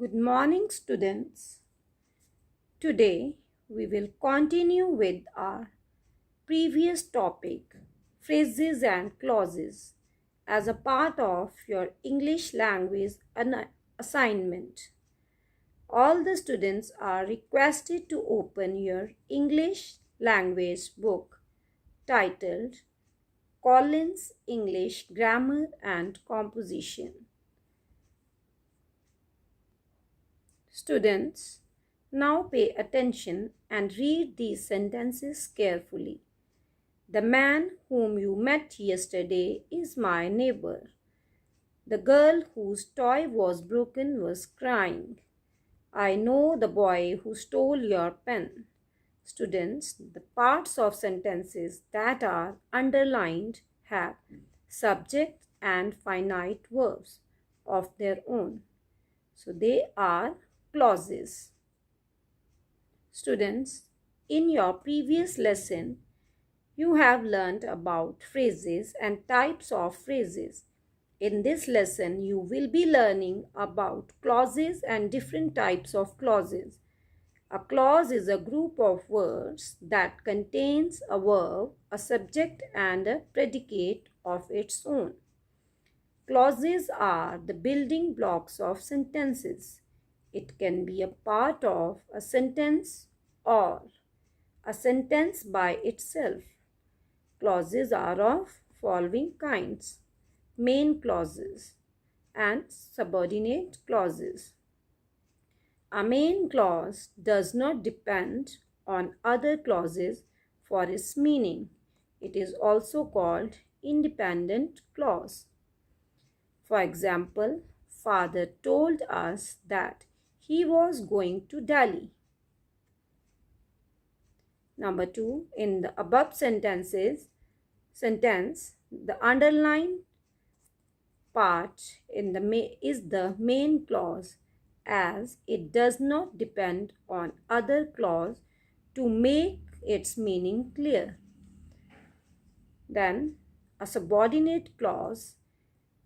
Good morning, students. Today we will continue with our previous topic, phrases and clauses, as a part of your English language assignment. All the students are requested to open your English language book titled Collins English Grammar and Composition. Students, now pay attention and read these sentences carefully. The man whom you met yesterday is my neighbor. The girl whose toy was broken was crying. I know the boy who stole your pen. Students, the parts of sentences that are underlined have subject and finite verbs of their own. So they are clauses. Students, in your previous lesson, you have learned about phrases and types of phrases. In this lesson, you will be learning about clauses and different types of clauses. A clause is a group of words that contains a verb, a subject, and a predicate of its own. Clauses are the building blocks of sentences. It can be a part of a sentence or a sentence by itself. Clauses are of following kinds: main clauses and subordinate clauses. A main clause does not depend on other clauses for its meaning. It is also called independent clause. For example, father told us that he was going to Delhi. Number 2, in the above sentence, the underlined part is the main clause, as it does not depend on other clause to make its meaning clear. Then a subordinate clause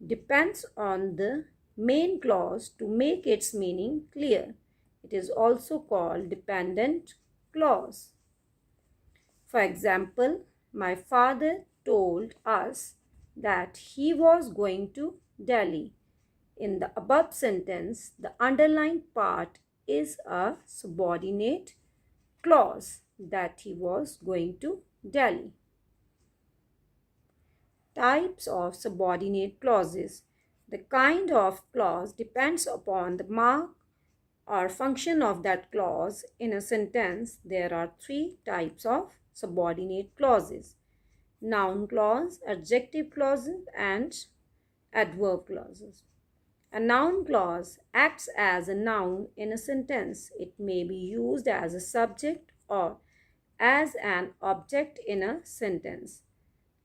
depends on the main clause to make its meaning clear. It is also called dependent clause. For example, my father told us that he was going to Delhi. In the above sentence, the underlined part is a subordinate clause, that he was going to Delhi. Types of subordinate clauses. The kind of clause depends upon the mark or function of that clause in a sentence. There are 3 types of subordinate clauses: noun clause, adjective clauses, and adverb clauses. A noun clause acts as a noun in a sentence. It may be used as a subject or as an object in a sentence.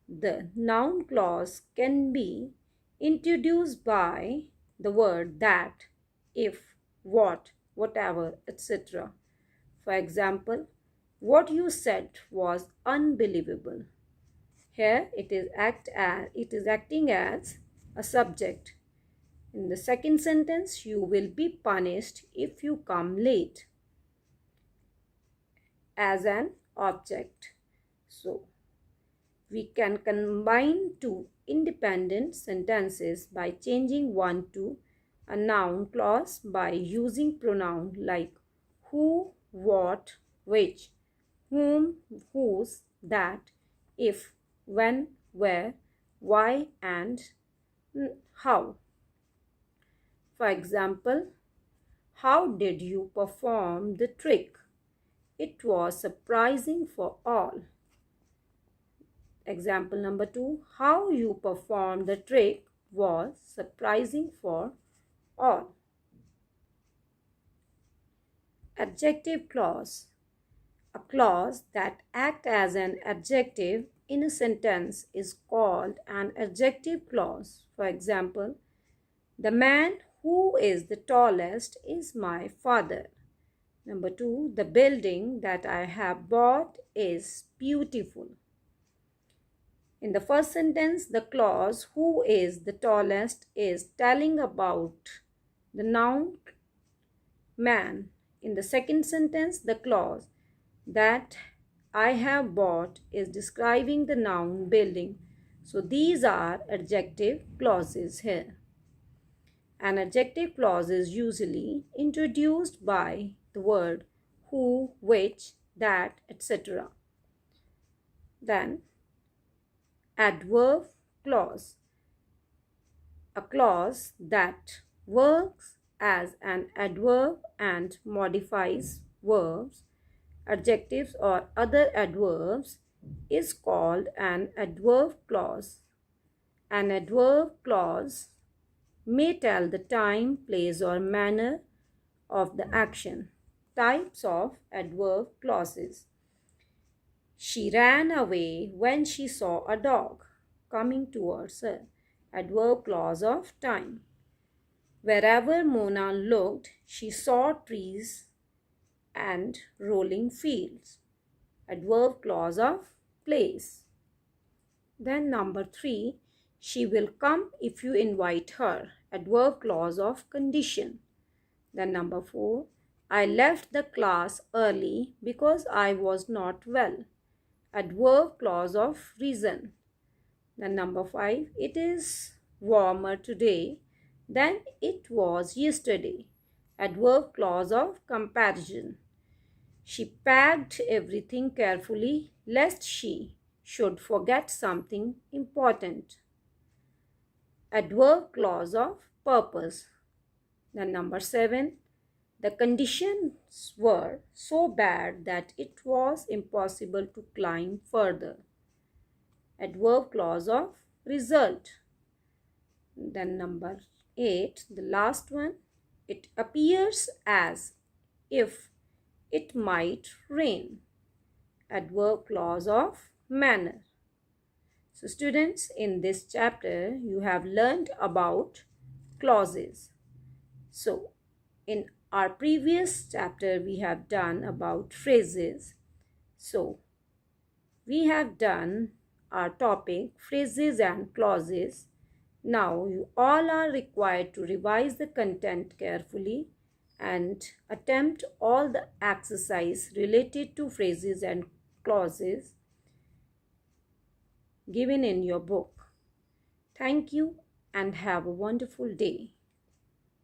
The noun clause can be introduced by the word that, if, what, whatever, etc. For example, what you said was unbelievable. Here it is acting as a subject. In the second sentence, you will be punished if you come late, as an object. So we can combine 2 independent sentences by changing one to a noun clause by using pronoun like who, what, which, whom, whose, that, if, when, where, why, and how. For example, how did you perform the trick? It was surprising for all. Example number 2, how you performed the trick was surprising for all. Adjective clause. A clause that acts as an adjective in a sentence is called an adjective clause. For example, the man who is the tallest is my father. Number 2, the building that I have bought is beautiful. In the first sentence, the clause who is the tallest is telling about the noun man. In the second sentence, the clause that I have bought is describing the noun building. So these are adjective clauses here. An adjective clause is usually introduced by the word who, which, that, etc. Then, adverb clause. A clause that works as an adverb and modifies verbs, adjectives, or other adverbs is called an adverb clause. An adverb clause may tell the time, place, or manner of the action. Types of adverb clauses. She ran away when she saw a dog coming towards her. Adverb clause of time. Wherever Mona looked, she saw trees and rolling fields. Adverb clause of place. Then number 3, she will come if you invite her. Adverb clause of condition. Then number 4, I left the class early because I was not well. Adverb clause of reason. Then number 5, it is warmer today than it was yesterday. Adverb clause of comparison. She packed everything carefully lest she should forget something important. Adverb clause of purpose. Then number 7, the conditions were so bad that it was impossible to climb further. Adverb clause of result. Then number 8, the last one, it appears as if it might rain. Adverb clause of manner. So students, in this chapter you have learned about clauses. So in our previous chapter we have done about phrases. So we have done our topic phrases and clauses. Now you all are required to revise the content carefully and attempt all the exercise related to phrases and clauses given in your book. Thank you and have a wonderful day.